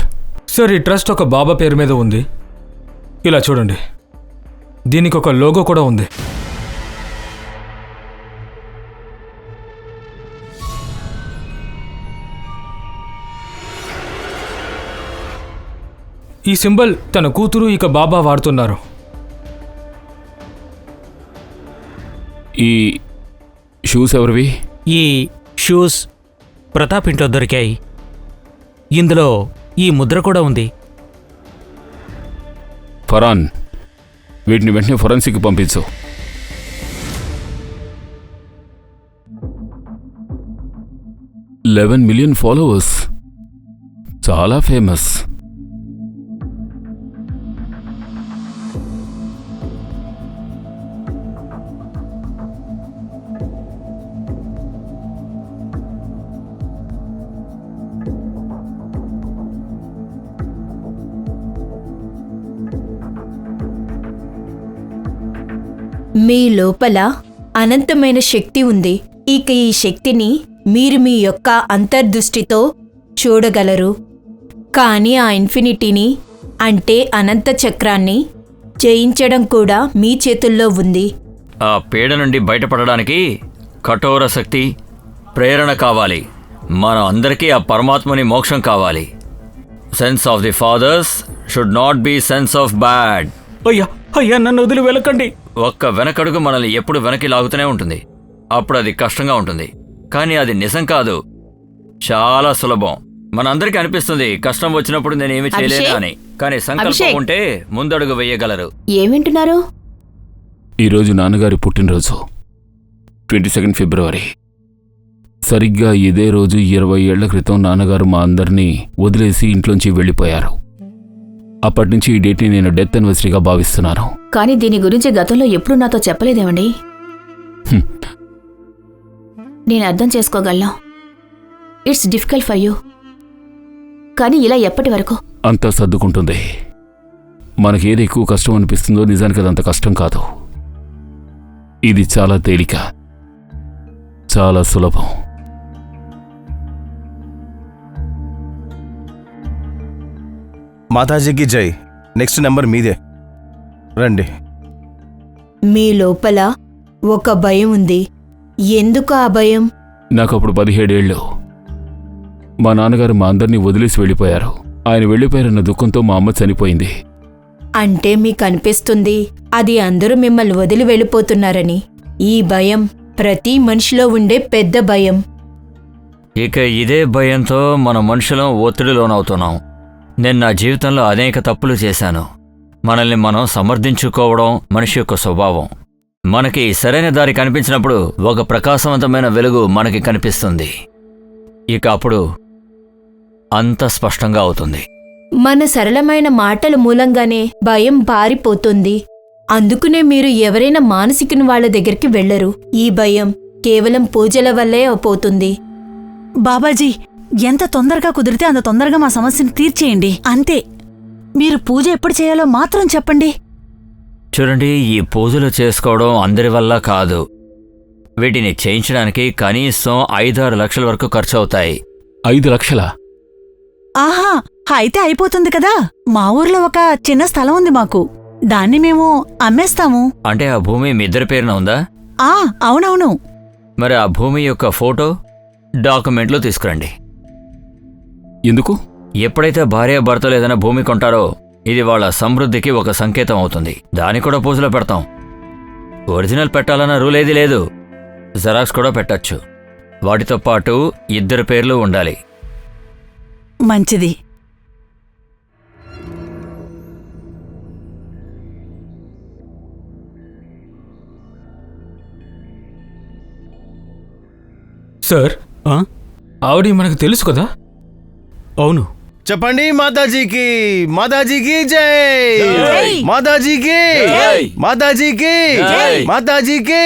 Sir, ఈ ట్రస్ట్ ఒక బాబా పేరు మీద ఉంది. ఇలా చూడండి, దీనికి ఒక లోగో కూడా ఉంది. ఈ సింబల్ తన కూతురు ఇక బాబా వాడుతున్నారు. ఈ షూస్ ఎవరివి? ఈ షూస్ ప్రతాప్ ఇంట్లో దొరికాయి. ఇందులో ఈ ముద్ర కూడా ఉంది. ఫరాన్, వీటిని వెంటనే ఫొరెన్సిక్ పంపించు. $11 మిలియన్ ఫాలోవర్స్, చాలా ఫేమస్. మీ లోపల అనంతమైన శక్తి ఉంది. ఇక ఈ శక్తిని మీరు మీ యొక్క అంతర్దృష్టితో చూడగలరు. కానీ ఆ ఇన్ఫినిటీని, అంటే అనంత చక్రాన్ని జయించడం కూడా మీ చేతుల్లో ఉంది. ఆ పీడ నుండి బయటపడడానికి కఠోర శక్తి, ప్రేరణ కావాలి. మనం అందరికీ ఆ పరమాత్మని మోక్షం కావాలి. Sense of the fathers should not be sense of bad. అయ్యా అయ్యా నన్ను వదిలి వెళ్ళకండి. ఒక్క వెనకడుగు మనల్ని ఎప్పుడు వెనక్కి లాగుతూనే ఉంటుంది. అప్పుడు అది కష్టంగా ఉంటుంది, కానీ అది నిజం కాదు, చాలా సులభం. మనందరికీ అనిపిస్తుంది కష్టం వచ్చినప్పుడు నేనేమి చేయలేను అని, కానీ సంకల్పం ఉంటే ముందడుగు వేయగలరు. ఏమింటున్నారు? ఈరోజు నాన్నగారి పుట్టినరోజు 22 ఫిబ్రవరి. సరిగ్గా ఇదే రోజు 20 ఏళ్ల క్రితం నాన్నగారు మా అందరినీ వదిలేసి ఇంట్లోంచి వెళ్ళిపోయారు. అప్పటినుంచి ఈ డేట్ని నేను డెత్ యానివర్సరీగా భావిస్తున్నాను. కానీ దీని గురించి గతంలో ఎప్పుడు నాతో చెప్పలేదేమండి? నేను అర్థం చేసుకోగలను. It's difficult for you. కానీ ఇలా ఎప్పటి వరకు? అంతా సర్దుకుంటుంది. మనకేది ఎక్కువ కష్టం అనిపిస్తుందో నిజానికి అదంత కష్టం కాదు. ఇది చాలా తేలిక, చాలా సులభం. మాతాజీకి జై. నెక్స్ట్ నెంబర్ మీదే, రండి. మీ లోపల ఒక భయం ఉంది. ఎందుకు ఆ భయం? నాకు అప్పుడు 17 ఏళ్ళు. మా నాన్నగారు మా అందరినీ వదిలేసి వెళ్ళిపోయారు. ఆయన వెళ్ళిపోయారన్న దుఃఖంతో మా అమ్మ చనిపోయింది. అంటే మీకు అనిపిస్తుంది అది అందరూ మిమ్మల్ని వదిలి వెళ్ళిపోతున్నారని. ఈ భయం ప్రతి మనిషిలో ఉండే పెద్ద భయం. ఇక ఇదే భయంతో మన మనుషులం ఒత్తిడిలోనవుతున్నాం. నేను నా జీవితంలో అనేక తప్పులు చేశాను. మనల్ని మనం సమర్థించుకోవడం మనిషి యొక్క స్వభావం. మనకి సరైన దారి కనిపించినప్పుడు ఒక ప్రకాశవంతమైన వెలుగు మనకి కనిపిస్తుంది. ఇక అప్పుడు అంత స్పష్టంగా అవుతుంది. మన సరళమైన మాటల మూలంగానే భయం పారిపోతుంది. అందుకనే మీరు ఎవరైనా మానసికుని వాళ్ళ దగ్గరికి వెళ్లరు. ఈ భయం కేవలం పూజల వల్లే పోతుంది. బాబాజీ, ఎంత తొందరగా కుదిరితే అంత తొందరగా మా సమస్యను తీర్చేయండి, అంతే. మీరు పూజ ఎప్పుడు చేయాలో మాత్రం చెప్పండి. చూడండి, ఈ పూజలు చేసుకోవడం అందరి వల్ల కాదు. వీటిని చేయించడానికి కనీసం 5-6 లక్షల వరకు ఖర్చు అవుతాయి. 5 లక్షలా? ఆహా, అయితే అయిపోతుంది కదా. మా ఊర్లో ఒక చిన్న స్థలం ఉంది మాకు. దాన్ని మేము అమ్మేస్తాము. అంటే ఆ భూమి మీ ఇద్దరి పేరున ఉందా? అవునవును. మరి ఆ భూమి యొక్క ఫోటో, డాక్యుమెంట్లు తీసుకురండి. ఎందుకు? ఎప్పుడైతే భార్యాభర్తలు ఏదైనా భూమి కొంటారో ఇది వాళ్ళ సమృద్ధికి ఒక సంకేతం అవుతుంది. దాన్ని కూడా పూజలో పెడతాం. ఒరిజినల్ పెట్టాలన్న రూల్ ఏది లేదు. జెరాక్స్ కూడా పెట్టచ్చు. వాటితో పాటు 2 పేర్లు ఉండాలి. మంచిది. సార్, ఆవిడ మనకు తెలుసు కదా? అవును. చెప్పండి. మాతాజీకి, మాతాజీకి జై. మాతాజీకి, మాతాజీకి, మాతాజీకి,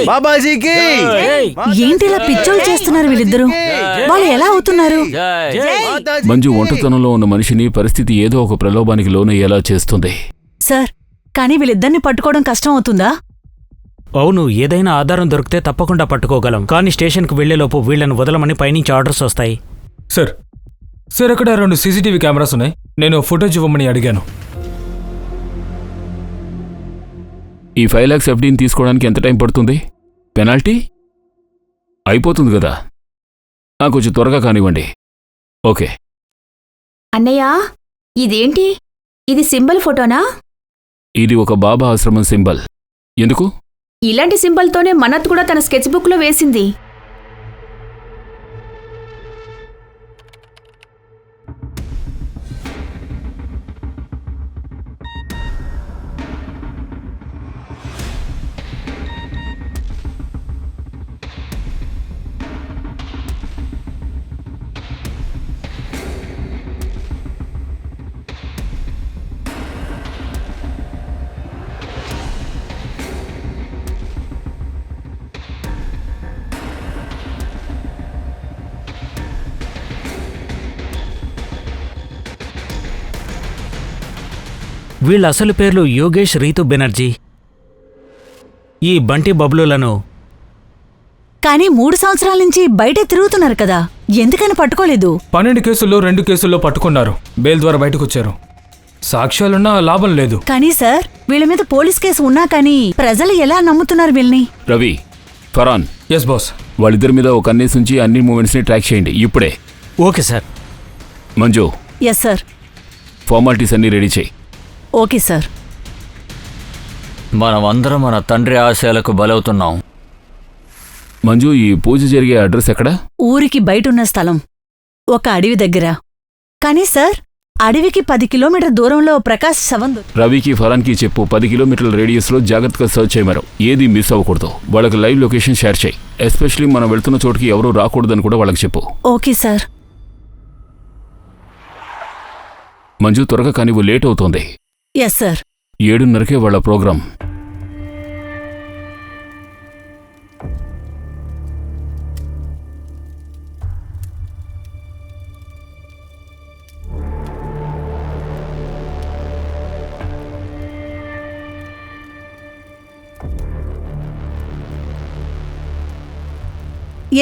బాబాజీకి. ఏంటి ఇలా పిచ్చోళ్ళు చేస్తున్నారు వీళ్ళిద్దరూ? వాళ్ళు ఎలా అవుతున్నారు? మంజు ఒంటరితనంలో ఉన్న మనిషిని పరిస్థితి ఏదో ఒక ప్రలోభానికి లోనయ్యేలా చేస్తుంది. సార్, కానీ వీళ్ళిద్దరిని పట్టుకోవడం కష్టం అవుతుందా? అవును, ఏదైనా ఆధారం దొరికితే తప్పకుండా పట్టుకోగలం. కానీ స్టేషన్కు వెళ్లేలోపు వీళ్లను వదలమని పైనుంచి ఆర్డర్స్ వస్తాయి. సార్ అక్కడ 2 CCTV కెమెరాస్ ఉన్నాయి. నేను ఫుటేజ్ ఇవ్వమని అడిగాను. ఈ 5 lakhs FDని తీసుకోవడానికి ఎంత టైం పడుతుంది? పెనాల్టీ అయిపోతుంది కదా. కొంచెం త్వరగా కానివ్వండి. ఓకే. అన్నయ్య, ఇదేంటి? ఇది సింబల్ ఫోటోనా? ఇది ఒక బాబా ఆశ్రమం సింబల్. ఎందుకు? ఇలాంటి సింబల్తోనే మనత్ కూడా తన స్కెచ్ బుక్లో వేసింది. వీళ్ళ అసలు పేర్లు యోగేష్ రీతు బెనర్జీ. ఈ బంటి బబ్లులను కానీ 3 సంవత్సరాల నుంచి బయట తిరుగుతున్నారు కదా, ఎందుకని పట్టుకోలేదు? 12 కేసుల్లో 2 కేసుల్లో పట్టుకున్నారు. బెయిల్ ద్వారా బయటకొచ్చారు. సాక్ష్యాలున్నా లాభం లేదు. కానీ సార్, వీళ్ళ మీద పోలీస్ కేసు ఉన్నా కానీ ప్రజలు ఎలా నమ్ముతున్నారు వీళ్ళని? రవి, ఫరాన్. Yes boss. వాళ్ళిద్దరి మీద ఒక కన్నేసి ఉంచి అన్ని మూమెంట్స్ని ట్రాక్ చేయండి ఇప్పుడే. Okay sir. Manju, yes sir. Formalities అన్నీ రెడీ చేయి. Okay sir. మనమందరం మన తండ్రి ఆశయాలకు బలవుతున్నాం. మంజు, ఈ పూజ జరిగే అడ్రస్ ఎక్కడ? ఊరికి బయటున్న స్థలం, ఒక అడవి దగ్గర. కానీ సార్, అడవికి 10 కిలోమీటర్ దూరంలో ప్రకాష్ శవం రవికి ఫలాన్కి చెప్పు 10 కిలోమీటర్ల రేడియస్లో జాగ్రత్తగా సర్చ్ చేయమరు. ఏది మిస్ అవ్వకూడదు. వాళ్ళకి లైవ్ లొకేషన్ షేర్ చేయి. ఎస్పెషల్లీ మనం వెళ్తున్న చోటుకి ఎవరూ రాకూడదని కూడా వాళ్ళకి చెప్పు. Okay sir. మంజు, త్వరగా కానివ్వు, లేట్ అవుతోంది. Yes sir. 7:30కే వాళ్ళ ప్రోగ్రాం.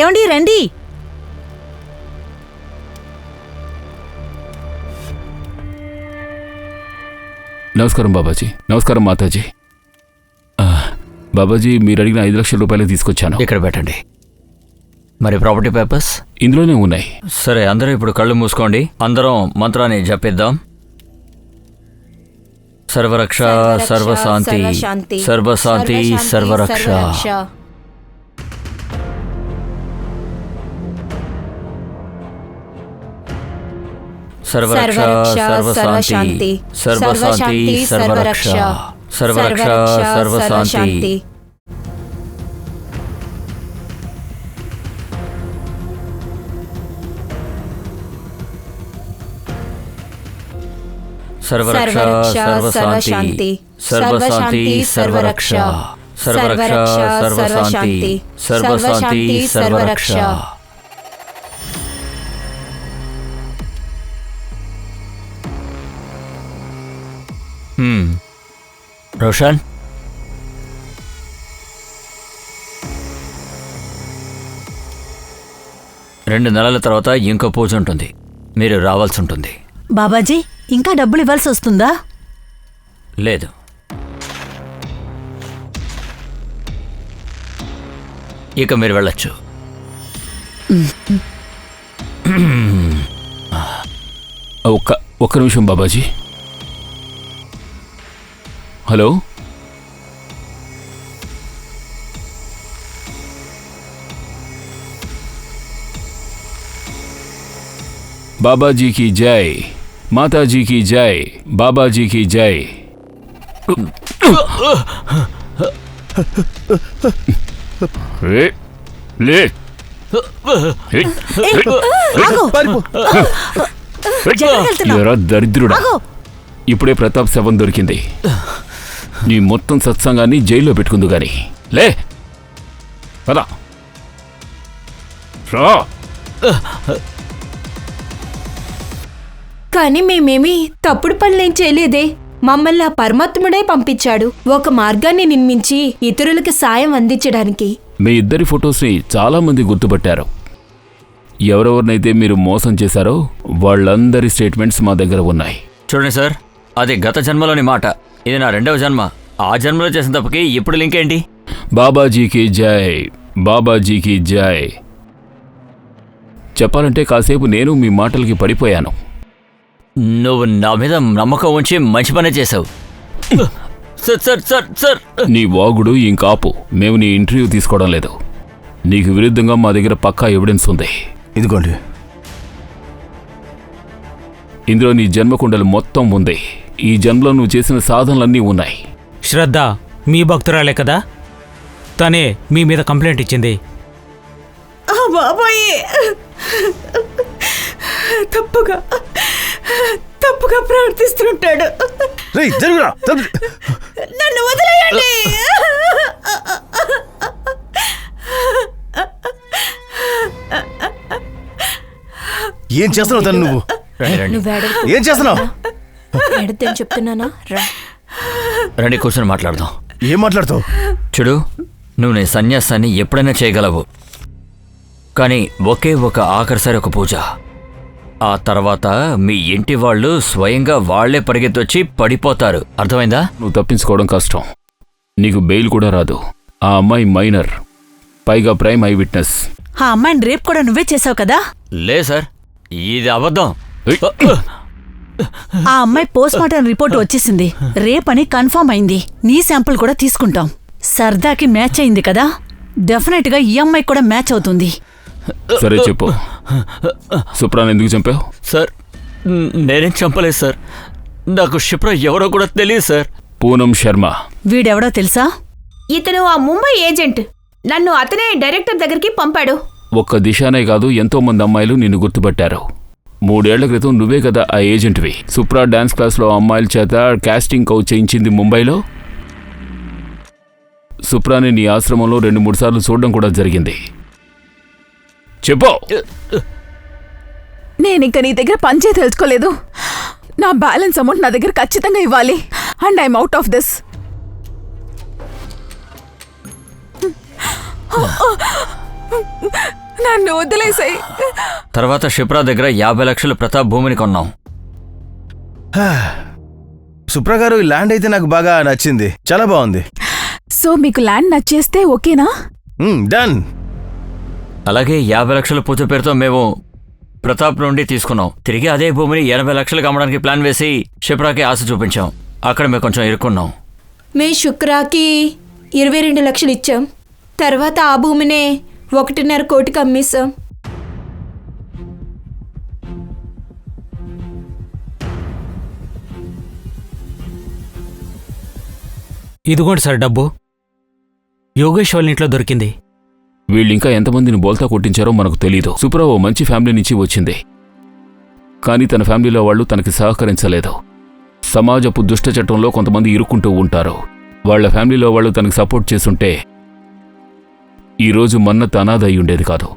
ఏమండి, రండి. నమస్కారం బాబాజీ. నమస్కారం మాతాజీ. బాబాజీ, మీరు అడిగిన 5 లక్షల రూపాయలు తీసుకొచ్చాను. ఇక్కడ పెట్టండి. మరి ప్రాపర్టీ పేపర్స్ ఇందులోనే ఉన్నాయి. సరే, అందరూ ఇప్పుడు కళ్ళు మూసుకోండి. అందరం మంత్రాన్ని జపిద్దాం. సర్వరక్ష సర్వశాంతి సర్వశాంతి సర్వరక్ష. సర్వరక్ష సర్వశాంతి సర్వశాంతి సర్వరక్ష. సర్వరక్ష సర్వశాంతి. సర్వరక్ష సర్వశాంతి సర్వశాంతి సర్వరక్ష. సర్వరక్ష సర్వశాంతి సర్వశాంతి సర్వరక్ష. రోషన్, రెండు నెలల తర్వాత ఇంకో పూజ ఉంటుంది. మీరు రావాల్సి ఉంటుంది. బాబాజీ, ఇంకా డబ్బులు ఇవ్వాల్సి వస్తుందా? లేదు. ఇక మీరు వెళ్ళొచ్చు. ఒక్క నిమిషం బాబాజీ. హలో, బాబాజీకి జై, మాతాజీకి జై, బాబాజీకి జై. దరిద్రుడా, ఇప్పుడే ప్రతాప్ శవం దొరికింది. నీ మొత్తం సత్సంగాన్ని జైల్లో పెట్టుకుందు గాని. లే పదా రా. కానీ మేమేమీ తప్పుడు పనులేం చేయలేదే. మమ్మల్ని ఆ పరమాత్ముడే పంపించాడు ఒక మార్గాన్ని నిర్మించి ఇతరులకు సాయం అందించడానికి. మీ ఇద్దరి ఫొటోస్ని చాలా మంది గుర్తుపట్టారు. ఎవరెవరినైతే మీరు మోసం చేశారో వాళ్ళందరి స్టేట్మెంట్స్ మా దగ్గర ఉన్నాయి. చూడండి సార్, అది గత జన్మలోని మాట. ఇది నా 2వ జన్మ. ఆ జన్మలో చేసిన తప్పకి ఇప్పుడు లింక్ ఏంటి? బాబాజీకి జై, బాబాజీకి జై. చెప్పాలంటే కాసేపు నేను మీ మాటలకి పడిపోయాను. నువ్వు నా మీద నమ్మకం ఉంచి మంచి పనే చేసావు. నీ వాగుడు ఇంకాపు. మేము నీ ఇంటర్వ్యూ తీసుకోవడం లేదు. నీకు విరుద్ధంగా మా దగ్గర పక్కా ఎవిడెన్స్ ఉంది. ఇదిగోండి. ఇందులో నీ జన్మకుండలు మొత్తం ఉంది. ఈ జన్మలో నువ్వు చేసిన సాధనలన్నీ ఉన్నాయి. శ్రద్ధ మీ భక్తురాలే కదా, తనే మీ మీద కంప్లైంట్ ఇచ్చింది. బాబాయ్, తప్పుగా ప్రవర్తిస్తుంటాడు. నన్ను వదిలేయండి. ఏం చేస్తున్నావు తను? నువ్వు ఏం చేస్తున్నావు? ఎడతని చెప్తున్నానా? రండి, కూర్చొని మాట్లాడదాం. ఏం మాట్లాడుతావు? చూడు, నువ్వు నీ సన్యాసాన్ని ఎప్పుడైనా చేయగలవు. కానీ ఒకే ఒక ఆఖరిసారి ఒక పూజ. ఆ తర్వాత మీ ఇంటి వాళ్ళు స్వయంగా వాళ్లే పరిగెత్తొచ్చి పడిపోతారు. అర్థమైందా? నువ్వు తప్పించుకోవడం కష్టం. నీకు బెయిల్ కూడా రాదు. ఆ అమ్మాయి మైనర్, పైగా ప్రైమ్ ఐ విట్నెస్. ఆ అమ్మాయిని రేపు కూడా నువ్వే చేసావు కదా? లే సార్, ఇది అబద్ధం. ఆ అమ్మాయి పోస్ట్మార్టం రిపోర్ట్ వచ్చేసింది. రేపని కన్ఫర్మ్ అయింది. నీ శాంపుల్ కూడా తీసుకుంటాం. సరదాకి మ్యాచ్ అయింది కదా, డెఫినెట్గా ఈ అమ్మాయి కూడా మ్యాచ్ అవుతుంది. సరే చెప్పు, సుప్రాన్ ఎందుకు చంపావు? సార్ నేనేం చంపలేదు సార్. నాకు క్షిప్ర ఎవరో కూడా తెలియదు సార్. పూనం శర్మ. వీడెవడో తెలుసా? ఇతను ఆ ముంబై ఏజెంట్. నన్ను అతనే డైరెక్టర్ దగ్గరికి పంపాడు. ఒక్క దిశానే కాదు, ఎంతో మంది అమ్మాయిలు నిన్ను గుర్తుపట్టారు. 3 ఏళ్ల క్రితం నువ్వే కదా ఆ ఏజెంట్వి. సుప్రా డాన్స్ క్లాస్లో అమ్మాయిల చేత కాస్టింగ్ కౌచ్ చేయించింది ముంబైలో. సుప్రాని నీ ఆశ్రమంలో 2-3 సార్లు చూడడం కూడా జరిగింది. చెప్పు. నేనింక నీ దగ్గర పంచే తెలుసుకోలేదు. నా బ్యాలెన్స్ అమౌంట్ నా దగ్గర ఖచ్చితంగా ఇవ్వాలి. And I'm out of this. నన్ను వదిలేసాయి. తర్వాత క్షిప్ర దగ్గర 50 లక్షల ప్రతాప్ భూమిని కొన్నాం. సుప్రా గారు, ఈ ల్యాండ్ అయితే నాకు బాగా నచ్చింది. చాలా బాగుంది. సో మీకు ల్యాండ్ నచ్చేస్తే ఓకేనా? డన్. అలాగే 50 లక్షల పూజ పేరుతో మేము ప్రతాప్ నుండి తీసుకున్నాం. తిరిగి అదే భూమిని 80 లక్షలకు అమ్మడానికి ప్లాన్ వేసి క్షిప్రాకి ఆశ చూపించాం. అక్కడ మేము కొంచెం ఇరుక్కున్నాం. మేము శుక్రాకి 22 లక్షలు ఇచ్చాం. తర్వాత ఆ భూమినే 1.5 కోటికి అమ్మేశాం. ఇదిగోండి సార్ డబ్బు. యోగేష్ వాళ్ళ ఇంట్లో దొరికింది. వీళ్ళింకా ఎంతమందిని బోల్తా కొట్టించారో మనకు తెలీదు. సుప్రా ఓ మంచి ఫ్యామిలీ నుంచి వచ్చింది, కానీ తన ఫ్యామిలీలో వాళ్ళు తనకి సహకరించలేదు. సమాజపు దుష్ట చట్టంలో కొంతమంది ఇరుక్కుంటూ ఉంటారు. వాళ్ల ఫ్యామిలీలో వాళ్ళు తనకి సపోర్ట్ చేసుంటే ఈరోజు మన్నత్ అనాథ అయి ఉండేది కాదు.